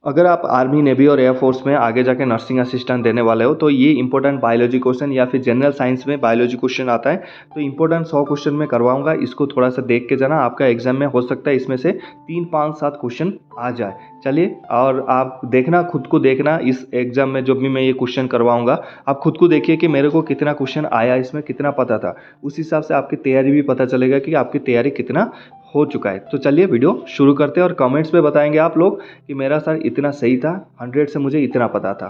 अगर आप army, navy और एयरफोर्स में आगे जाके नर्सिंग असिस्टेंट देने वाले हो तो ये इंपॉर्टेंट बायोलॉजी क्वेश्चन या फिर जनरल साइंस में बायोलॉजी क्वेश्चन आता है, तो इंपॉर्टेंट 100 क्वेश्चन में करवाऊंगा। इसको थोड़ा सा देख के जाना, आपका एग्जाम में हो सकता है इसमें से 3, 5, 7 क्वेश्चन आ जाए। चलिए, और आप देखना, खुद को देखना इस एग्जाम में, जब भी मैं ये क्वेश्चन करवाऊंगा आप खुद को देखिए कि मेरे को कितना क्वेश्चन आया, इसमें कितना पता था। उस हिसाब से आपकी तैयारी भी पता चलेगा कि आपकी तैयारी कितना हो चुका है। तो चलिए वीडियो शुरू करते हैं और कमेंट्स में बताएंगे आप लोग कि मेरा सर इतना सही था, 100 से मुझे इतना पता था।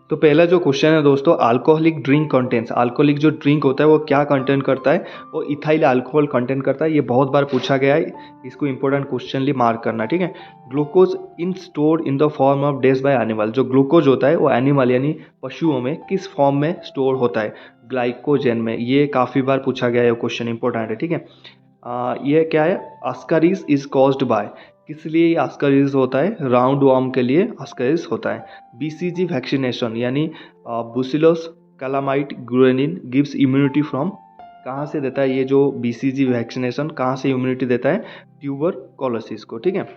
तो पहला जो क्वेश्चन है दोस्तों, अल्कोहलिक ड्रिंक कंटेंट्स, अल्कोहलिक जो ड्रिंक होता है वो क्या कंटेंट करता है? वो इथाइल अल्कोहल कंटेंट करता है। ये बहुत बार पूछा गया है, इसको इंपॉर्टेंट क्वेश्चनली मार्क करना, ठीक है। Glucose in stored in the form of days by animal, जो ग्लूकोज होता है वो एनिमल यानी पशुओं में किस फॉर्म में स्टोर होता है? ग्लाइकोजन में। ये काफ़ी बार पूछा गया है, क्वेश्चन इंपॉर्टेंट है, ठीक है। ये क्या है? अस्कारिस इज कॉज्ड बाय, किस लिए अस्कारिस होता है? राउंड वार्म के लिए अस्कारिस होता है। बीसीजी वैक्सीनेशन यानी बुसिलोस कैलामाइट ग्रेनिन गिव्स इम्यूनिटी फ्रॉम, कहाँ से देता है ये जो बीसीजी वैक्सीनेशन, कहाँ से इम्यूनिटी देता है? ट्यूबरकुलोसिस को, ठीक है।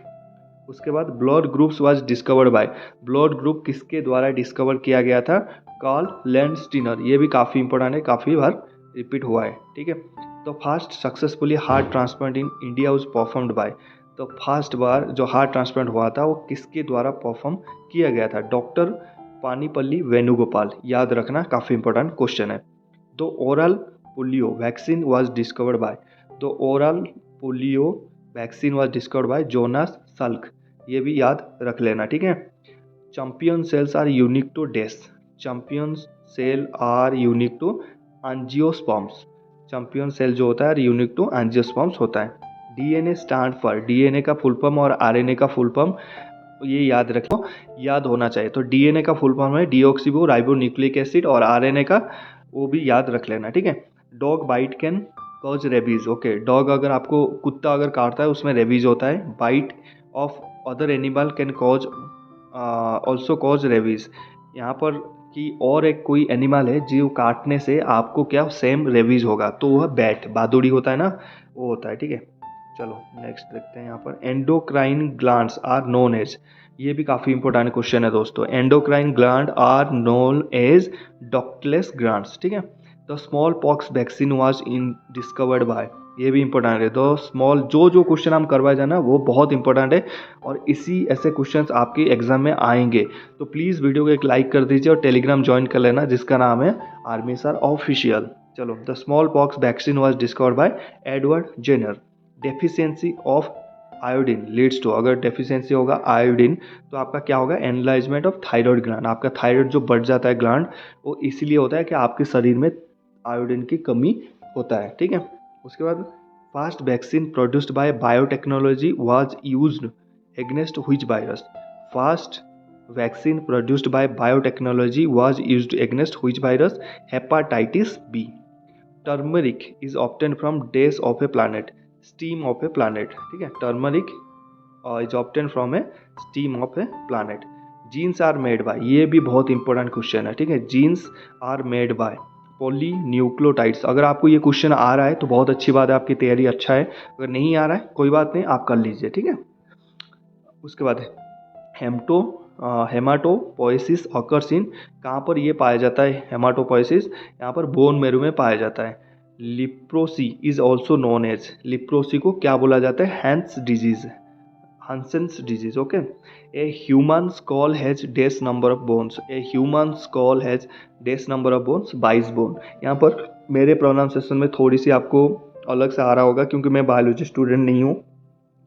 उसके बाद blood groups was discovered by, blood group किसके द्वारा डिस्कवर किया गया था? Karl Landsteiner. ये भी काफ़ी इंपॉर्टेंट है, काफ़ी बार रिपीट हुआ है, ठीक है। तो first successfully heart transplant in India was performed by, तो फर्स्ट बार जो हार्ट ट्रांसप्लांट हुआ था वो किसके द्वारा परफॉर्म किया गया था? डॉक्टर पानीपल्ली वेणुगोपाल। याद रखना, काफ़ी इंपॉर्टेंट क्वेश्चन है। The oral polio vaccine was discovered by, the oral polio vaccine was discovered by Jonas Salk. ये भी याद रख लेना, ठीक है। Companion cells are unique to dash, companion cell are unique to angiosperms, companion cell जो होता है यूनिक टू एंजियोस्पर्म्स होता है। डीएनए स्टैंड फॉर, डीएनए का फुल फॉर्म और आरएनए का फुल फॉर्म ये याद रखो, याद होना चाहिए। तो डीएनए का फुल फॉर्म है डीऑक्सीबो राइबो न्यूक्लिक एसिड, और आरएनए का वो भी याद रख लेना, ठीक है। Dog bite can cause rabies, okay. Dog अगर आपको, कुत्ता अगर काटता है उसमें रेबीज होता है। Bite of other animal can cause also cause rabies, यहाँ पर कि और एक कोई एनिमल है जो काटने से आपको क्या सेम रेबीज होगा, तो वह बैट, बादुड़ी होता है ना, वो होता है, ठीक है। चलो नेक्स्ट देखते हैं। यहाँ पर endocrine glands are known as, ये भी काफ़ी इंपॉर्टेंट क्वेश्चन है दोस्तों। Endocrine gland are known as ductless glands, ठीक है। The smallpox vaccine was in discovered by, ये भी इंपॉर्टेंट है। द स्मॉल, जो क्वेश्चन हम करवाए जाना वो बहुत इंपॉर्टेंट है, और इसी ऐसे क्वेश्चंस आपके एग्जाम में आएंगे। तो प्लीज़ वीडियो को एक लाइक कर दीजिए और टेलीग्राम ज्वाइन कर लेना, जिसका नाम है आर्मी सर ऑफिशियल। चलो, the smallpox vaccine was discovered by Edward Jenner. Deficiency of iodine leads to, अगर डेफिशिएंसी होगा आयोडीन तो आपका क्या होगा? एनलार्जमेंट ऑफ थायराइड ग्लैंड, आपका थायराइड जो बढ़ जाता है ग्लैंड, वो इसीलिए होता है कि आपके शरीर में आयोडीन की कमी होता है, ठीक है। उसके बाद first vaccine produced by biotechnology was used against which virus, first vaccine produced by biotechnology was used against which virus? Hepatitis B. Turmeric is obtained from डेस of a planet, steam of a planet, ठीक है। Turmeric is obtained from a steam of a planet. Genes are made by, ये भी बहुत important question है, ठीक है। Genes are made by polynucleotides, अगर आपको ये क्वेश्चन आ रहा है तो बहुत अच्छी बात है, आपकी तैयारी अच्छा है। अगर नहीं आ रहा है कोई बात नहीं, आप कर लीजिए, ठीक है। उसके बाद हेमाटोपोएसिस ऑकर्स इन, कहाँ पर ये पाया जाता है? हेमाटोपोएसिस यहाँ पर बोन मैरो में पाया जाता है। Leprosy is also known as, leprosy को क्या बोला जाता है? Hansen's disease, Hansen's disease, okay. A human skull has dash number of bones, a human skull has dash number of bones? 22 bone. यहाँ पर मेरे प्रोनाउंसिएशन में थोड़ी सी आपको अलग से आ रहा होगा, क्योंकि मैं बायोलॉजी स्टूडेंट नहीं हूँ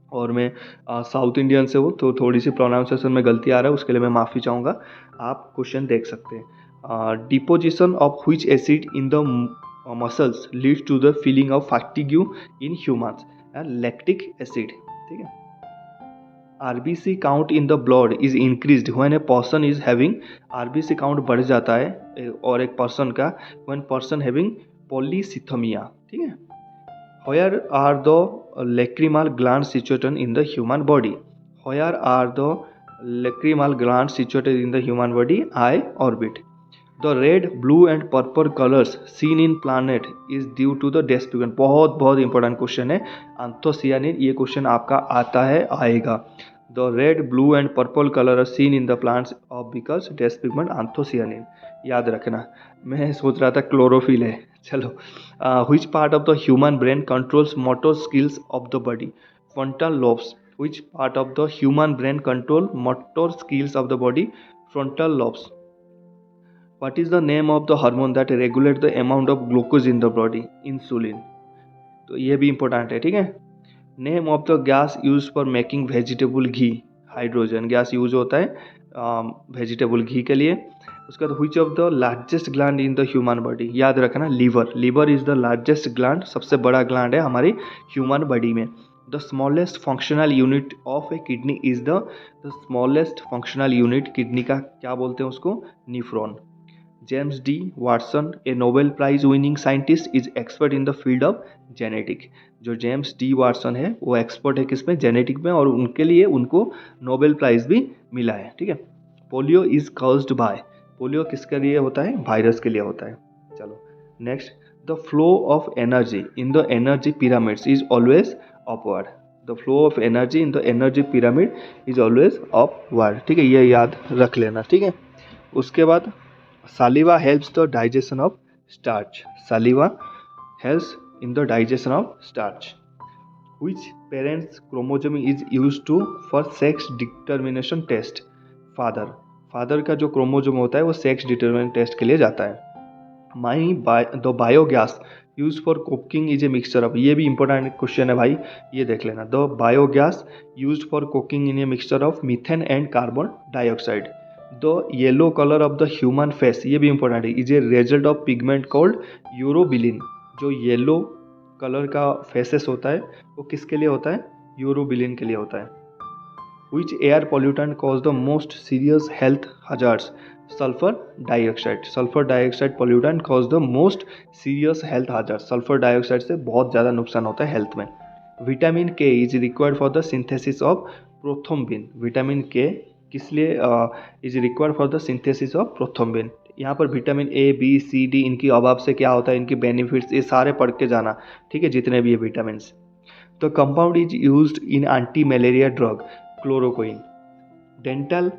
और मैं साउथ इंडियन से हूँ, तो थोड़ी सी प्रोनाउंसिएशन में गलती आ रहा है, उसके लिए मैं माफ़ी चाहूँगा। आप क्वेश्चन देख सकते हैं। Deposition of which acid in the muscles leads to the feeling of fatigue in humans? Lactic acid, ठीक है। RBC count in the blood is increased when a person is having, RBC count बढ़ जाता है और एक person का, when person having polycythemia, ठीक है। Where are the lacrimal glands situated in the human body? Where are the lacrimal glands situated in the human body? Eye orbit. The red, blue and purple colours seen in plant is due to the this pigment, बहुत important question है। Anthocyanin, ये question आपका आता है, आएगा। The red blue and purple colour are seen in the plants of because this pigment anthocyanin, याद रखना। मैं सोच रहा था क्लोरोफिल है, चलो। Which part of the human brain controls motor skills of the body? Frontal lobes. Which part of the human brain control motor skills of the body? Frontal lobes. What is the name of the hormone that regulate the amount of glucose in the body? Insulin. तो ये भी important है, ठीक है। Name of the gas use for making vegetable ghee? Hydrogen gas use होता है vegetable ghee के लिए। उसके बाद which of the largest gland in the human body? याद रखना liver. Liver is the largest gland, सबसे बड़ा ग्लैंड है हमारी ह्यूमन बॉडी में। The smallest functional unit of a kidney is the smallest functional unit kidney का क्या बोलते हैं उसको? Nephron. James D Watson, a Nobel prize winning scientist, is expert in the field of genetic. जो James D Watson है वो expert है किसमें? जेनेटिक में, और उनके लिए उनको नोबेल प्राइज भी मिला है, ठीक है। Polio is caused bye? Polio किसके लिए होता है? वायरस के लिए होता है। चलो next, the flow of energy in the energy pyramids is always upward. The flow of energy in the energy pyramid is always upward, ठीक है, ये याद रख लेना, ठीक है। उसके बाद saliva helps the digestion of starch. Saliva helps in the digestion of starch. Which parent's chromosome is used to for sex determination test? Father. Father का जो क्रोमोजोम होता है वो सेक्स डिटरमिनेशन टेस्ट के लिए जाता है। The biogas use for cooking is a mixture of, ये भी इंपॉर्टेंट क्वेश्चन है भाई, ये देख लेना। The biogas use for cooking in a mixture of methane and carbon dioxide. The yellow colour of the human face, ये भी important है, is a result of pigment called urobilin. जो येलो कलर का फेसेस होता है वो किसके लिए होता है? यूरोबिलिन के लिए होता है। Which air pollutant cause the most serious health hazards? Sulphur dioxide. Sulphur dioxide pollutant cause the most serious health hazard. Sulphur dioxide से बहुत ज़्यादा नुकसान होता है हेल्थ में। Vitamin K is required for the synthesis of prothrombin. Vitamin K किस लिए is required for the synthesis of prothrombin? यहाँ पर vitamin A B C D, इनकी अभाव से क्या होता है, इनकी बेनिफिट्स, ये सारे पढ़ के जाना, ठीक है, जितने भी ये vitamin. The compound is used in anti malaria drug chloroquine. Dental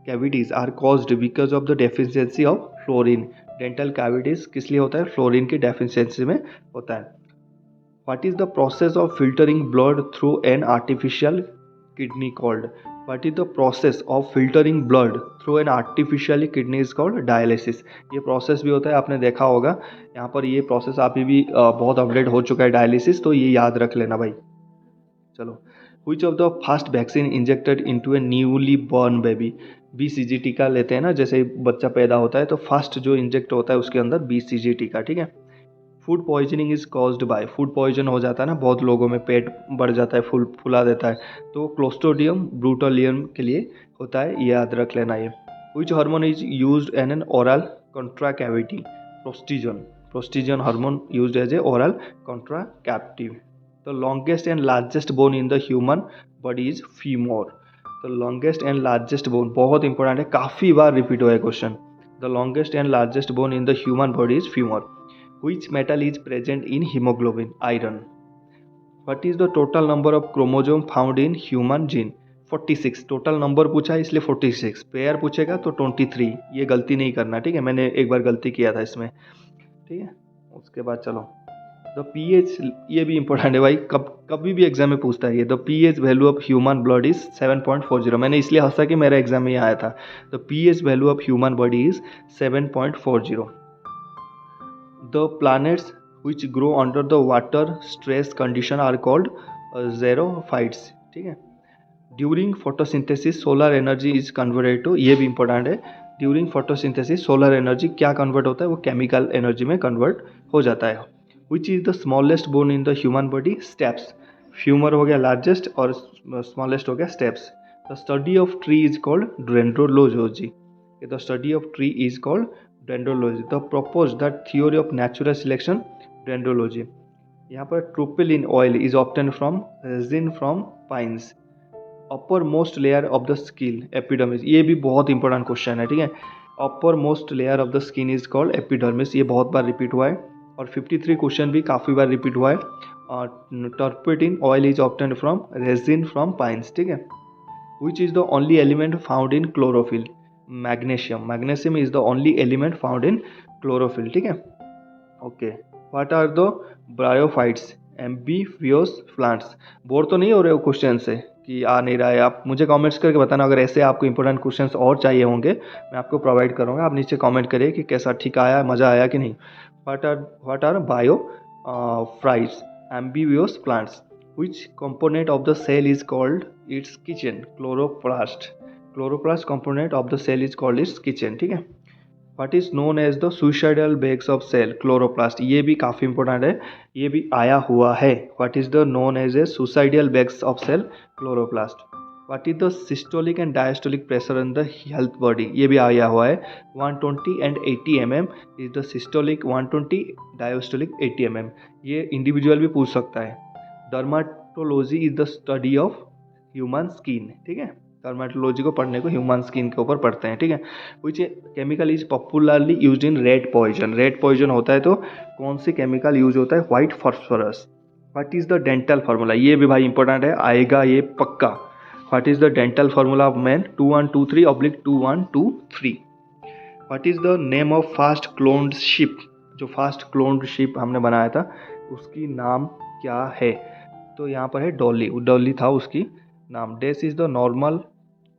cavities are caused because of the deficiency of fluorine. Dental cavities किस लिए होता है? फ्लोरीन की डेफिशिएंसी में होता है। What is the process of filtering blood through an artificial kidney called? What is the process of filtering blood through an artificial kidney is called dialysis। ये process भी होता है, आपने देखा होगा यहाँ पर, ये प्रोसेस अभी भी बहुत अपडेट हो चुका है डायलिसिस, तो ये याद रख लेना भाई। चलो, which of the first vaccine injected into a newly born baby? BCG टीका लेते हैं ना, जैसे बच्चा पैदा होता है तो फर्स्ट जो इंजेक्ट होता है उसके अंदर BCG टीका, ठीक है। Food poisoning is caused by, food poison हो जाता है ना बहुत लोगों में, पेट बढ़ जाता है, फुला देता है, तो क्लोस्ट्रिडियम ब्रूटोलियम के लिए होता है, ये याद रख लेना ये। Which hormone is used in an oral contraceptive? Progestin. Progestin hormone used as a oral contraceptive. The longest and largest bone in the human body is femur. The longest and largest bone बहुत important है, काफ़ी बार repeat हुआ है question. The longest and largest bone in the human body is femur. Which metal is present in hemoglobin? Iron. What is the total number of chromosome found in human gene? 46। Total number पूछा है इसलिए 46, pair पूछेगा तो 23, ये गलती नहीं करना, ठीक है, मैंने एक बार गलती किया था इसमें, ठीक है। उसके बाद चलो, द pH, ये भी इंपॉर्टेंट है भाई, कभी भी एग्जाम में पूछता है ये। The pH value of human blood is 7.40। मैंने इसलिए हंसा कि मेरा एग्जाम में ये आया था। The pH value of human body is 7.40। The planets which grow under the water stress condition are called xerophytes, ठीक है। During photosynthesis solar energy is converted to, ये भी इंपॉर्टेंट है, ड्यूरिंग फोटोसिंथेसिस सोलर एनर्जी क्या convert होता है? वो chemical energy में कन्वर्ट हो जाता है। Which is the smallest bone in the human body? Stapes. Femur हो गया लार्जेस्ट और स्मॉलेस्ट हो गया stapes. The study of tree is called dendrology. The study of tree is called dendrology. The propose that theory of natural selection? Dendrology. यहाँ पर turpentine oil is obtain from resin from pines. Upper most layer of the skin? Epidermis. ये भी बहुत important question है, ठीक है। अपर most layer of the skin is called epidermis, ये बहुत बार रिपीट हुआ है, और 53 क्वेश्चन भी काफ़ी बार रिपीट हुआ है। Turpentine oil is obtain from resin from pines, ठीक है। Which is the only element found in chlorophyll? Magnesium. Magnesium is the only element found in chlorophyll. ठीक है. Okay. What are the bryophytes? Amphibious plants. Bore तो नहीं हो रहे हो question से कि आ नहीं रहा है? आप मुझे कमेंट्स करके बताना अगर ऐसे आपको इंपॉर्टेंट क्वेश्चंस और चाहिए होंगे, मैं आपको प्रोवाइड करूंगा. आप नीचे कमेंट करिए कि कैसा ठीक आया, मज़ा आया कि नहीं. What are biophytes? Amphibious plants. Which component of the cell is called its kitchen? Chloroplast. Chloroplast component of the cell is called its kitchen. ठीक है. What is known as the suicidal bags of cell? Chloroplast. ये भी काफ़ी important है, ये भी आया हुआ है. What is the known as a suicidal bags of cell? Chloroplast. What is the systolic and diastolic pressure in the health body? ये भी आया हुआ है. 120 and 80 mm is the systolic, 120 diastolic 80 mm. ये इंडिविजुअल भी पूछ सकता है. Dermatology is the study of human skin. ठीक है, डर्माटोलॉजी को पढ़ने को ह्यूमन स्किन के ऊपर पढ़ते हैं. ठीक है. Which chemical is popularly use in rat poison? Rat poison होता है तो कौन सी केमिकल यूज होता है? White phosphorus. What is the dental formula? ये भी भाई इंपॉर्टेंट है, आएगा ये पक्का. What is the dental formula of man? 2123/2123. What is the name of first cloned sheep? जो फास्ट क्लोन्ड शिप हमने बनाया था उसकी नाम क्या है? तो यहाँ पर है डॉली. डॉली था उसकी नाम. Dash is the normal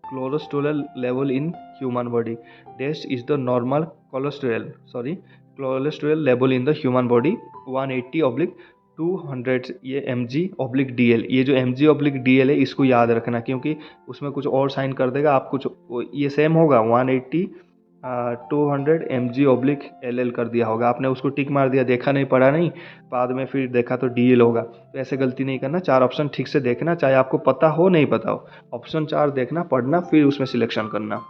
cholesterol level in human body? Dash is the normal cholesterol level in the human body? 180/200 ये mg/dl. ये जो mg/dl है इसको याद रखना, क्योंकि उसमें कुछ और साइन कर देगा आप कुछ, ये सेम होगा 180/200 mg/ll कर दिया होगा आपने, उसको टिक मार दिया, देखा नहीं पढ़ा नहीं, बाद में फिर देखा तो dl होगा. तो ऐसे गलती नहीं करना. 4 ऑप्शन ठीक से देखना, चाहे आपको पता हो नहीं पता हो. ऑप्शन 4 देखना, पढ़ना, फिर उसमें सिलेक्शन करना.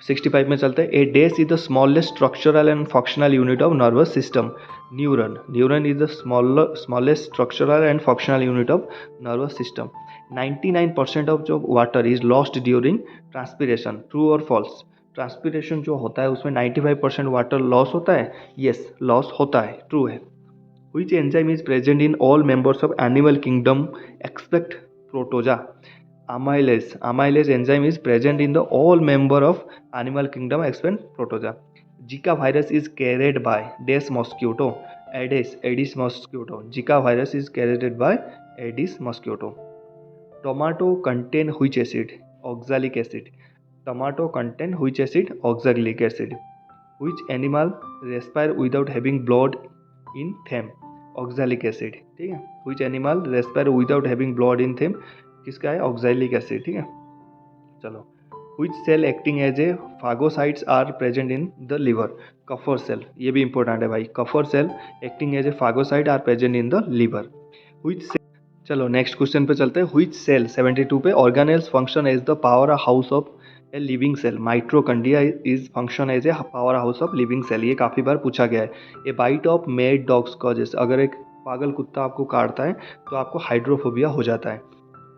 65 में चलते हैं. A dash is the smallest structural and functional unit of nervous system? Neuron. Neuron is the smallest structural and functional unit of nervous system. 99% of जो water is lost during transpiration. True और false? Transpiration जो होता है उसमें 95% water loss होता है. Yes, loss होता है, ट्रू है. Which enzyme is present in all members of animal kingdom except protoza? Amylase. Amylase enzyme is present in the all member of animal kingdom except protoza. Zika virus is carried by dash mosquito? Aedes mosquito. Zika virus is carried by Aedes mosquito. Tomato contain which acid? Oxalic acid. Tomato contain which acid? Oxalic acid. Which animal respire without having blood in them? Oxalic acid. ठीक है. Which animal respire without having blood in them? किसका है? Oxalic acid. ठीक है. चलो. Which cell acting as a phagocytes are present in the liver? Kupffer cell. ये भी important है भाई. Kupffer cell acting as a phagocyte are present in the liver. Which cell. चलो नेक्स्ट क्वेश्चन पे चलते हैं. विच सेल 72 पे organelles function as the power house of a living cell? Mitochondria is function as a power house of living cell. ये काफ़ी बार पूछा गया है. A bite of mad dogs causes? अगर एक पागल कुत्ता आपको काटता है तो आपको हाइड्रोफोबिया हो जाता है.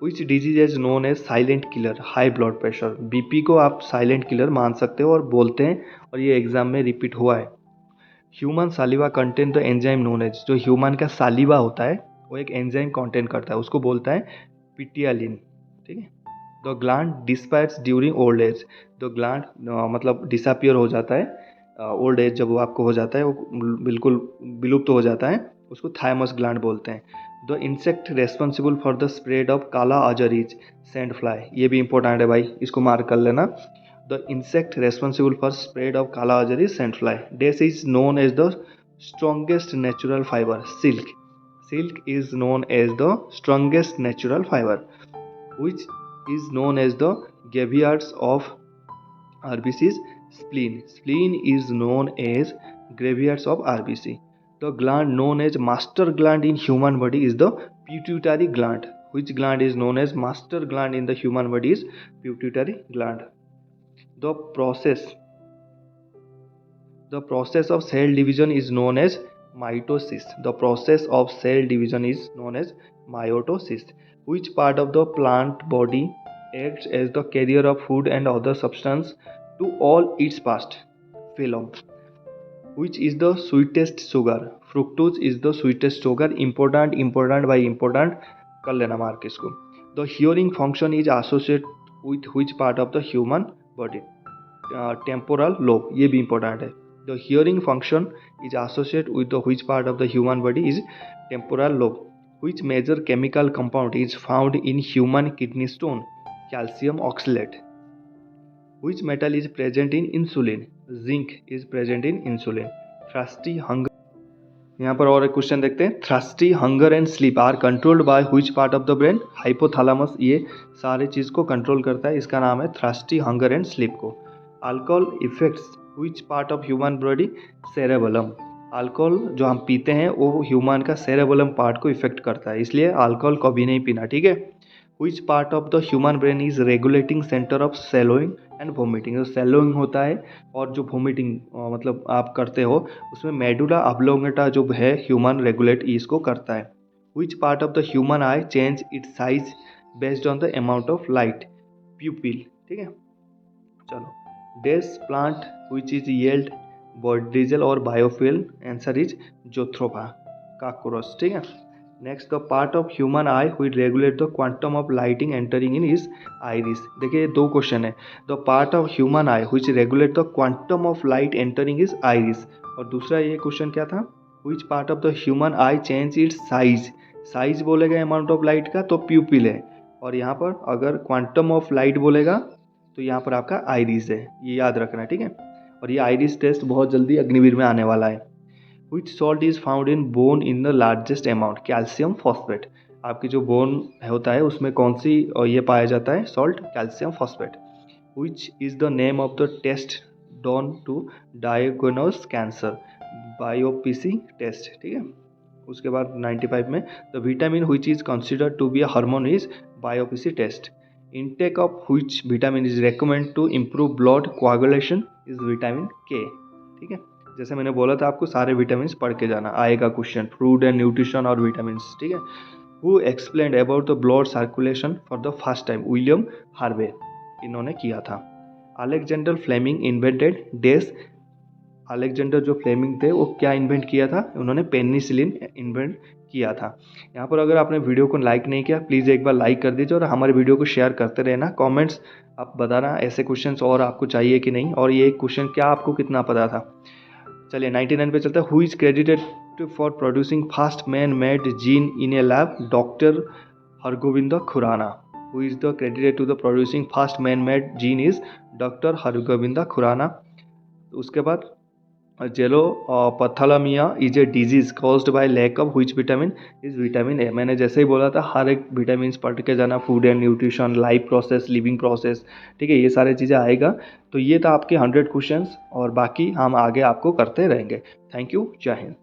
Which disease is known as silent killer? High blood pressure. BP को आप साइलेंट किलर मान सकते हो और बोलते हैं, और ये एग्जाम में रिपीट हुआ है. Human saliva contain the enzyme known as? जो ह्यूमन का सालिवा होता है वो एक एंजाइम कंटेन करता है, उसको बोलता है पिटियालिन. ठीक है. The gland disappears during old age? The gland मतलब डिसअपियर हो जाता है ओल्ड एज, जब वो आपको हो जाता है, वो बिल्कुल विलुप्त हो जाता है, उसको थायमस ग्लैंड बोलते हैं. The insect responsible for the spread of kala azar is? Sand fly. ये भी इंपॉर्टेंट है भाई, इसको मार्क कर लेना. The insect responsible for spread of kala azar is sand fly. Dash is known as the strongest natural fibre? Silk. Silk is known as the strongest natural fiber. Which is known as the graveyards of RBCs? Spleen. Spleen is known as graveyards of RBC. The gland known as master gland in human body is the pituitary gland. Which gland is known as master gland in the human body is pituitary gland. The process of cell division is known as mitosis. The process of cell division is known as mitosis. Which part of the plant body acts as the carrier of food and other substance to all its parts? Phloem. Which is the sweetest sugar? Fructose is the sweetest sugar. Important by important कर लेना mark इसको. The hearing function is associate with which part of the human body? Temporal lobe, ये भी important है। The hearing function is associate with the which part of the human body is temporal lobe. Which major chemical compound is found in human kidney stone? Calcium oxalate. Which metal is present in insulin? Zinc is present in insulin. Thirsty hunger. यहाँ पर और एक question देखते हैं। Thirsty hunger and sleep are controlled by which part of the brain? Hypothalamus ये सारे चीज़ को control करता है, इसका नाम है थ्रस्टी हंगर एंड स्लीप को। Alcohol effects which part of human body? Cerebellum. Alcohol जो हम पीते हैं वो ह्यूमन का सेरेबेलम पार्ट को इफेक्ट करता है, इसलिए अल्कोहल कभी नहीं पीना, ठीक है। Which part of the human brain is regulating centre of swallowing and vomiting? जो सेलोइंग होता है और जो वोमिटिंग मतलब आप करते हो उसमें मेडुला ऑब्लोंगेटा जो है ह्यूमन रेगुलेट इसको करता है। Which part of the human eye change its size based on the amount of light? Pupil, ठीक है। चलो, this plant which is yield diesel और biofuel? Answer is jatropha, curcas, ठीक है। Next, the part of human eye which regulate the quantum of lighting entering in is iris? देखिए दो question है। The part of human eye which regulate the quantum of light entering is iris, और दूसरा ये question क्या था? Which part of the human eye change its size? Size बोलेगा amount of light का तो प्यूपिल है, और यहाँ पर अगर क्वांटम ऑफ लाइट बोलेगा तो यहाँ पर आपका आइरिस है, ये याद रखना, ठीक है। और ये आइरिस टेस्ट बहुत जल्दी अग्निवीर में आने वाला है। Which salt is found in bone in the largest amount? Calcium phosphate. आपकी जो बोन होता है उसमें कौन सी और ये पाया जाता है salt? Calcium phosphate. Which is the name of the test done to diagnose cancer? Biopsy test, ठीक है। उसके बाद 95 में the vitamin which is considered to be a hormone is biopsy test. Intake of which vitamin is recommended to improve blood coagulation is vitamin के, ठीक है। जैसे मैंने बोला था आपको सारे विटामिन पढ़ के जाना, आएगा क्वेश्चन, फूड एंड न्यूट्रिशन और विटामिन, ठीक है। Who explained about the blood circulation for the first time? William Harvey, इन्होंने किया था। अलेक्जेंडर फ्लेमिंग इन्वेंटेड डेस? अलेक्जेंडर जो फ्लेमिंग थे वो क्या इन्वेंट किया था? उन्होंने पेनिसिलिन इन्वेंट किया था। यहाँ पर अगर आपने वीडियो को लाइक नहीं किया प्लीज़ एक बार लाइक कर दीजिए और हमारे वीडियो को शेयर करते रहना। कमेंट्स आप बताना ऐसे क्वेश्चंस और आपको चाहिए कि नहीं, और ये क्वेश्चन क्या आपको कितना पता था। चलिए 99 पे चलते हैं। Who is credited for producing first man made gene in a lab? Doctor Hargovind Khurana. Who is the credited to the producing first man made gene is doctor Hargovind Khurana. उसके बाद xerophthalmia is a disease caused by lack of which vitamin? Is vitamin A. मैंने जैसे ही बोला था हर एक vitamin पढ़ के जाना, food and nutrition, life process, living process, ठीक है, ये सारी चीज़ें आएगा। तो ये था आपके 100 क्वेश्चंस और बाकी हम आगे आपको करते रहेंगे। थैंक यू, जय हिंद।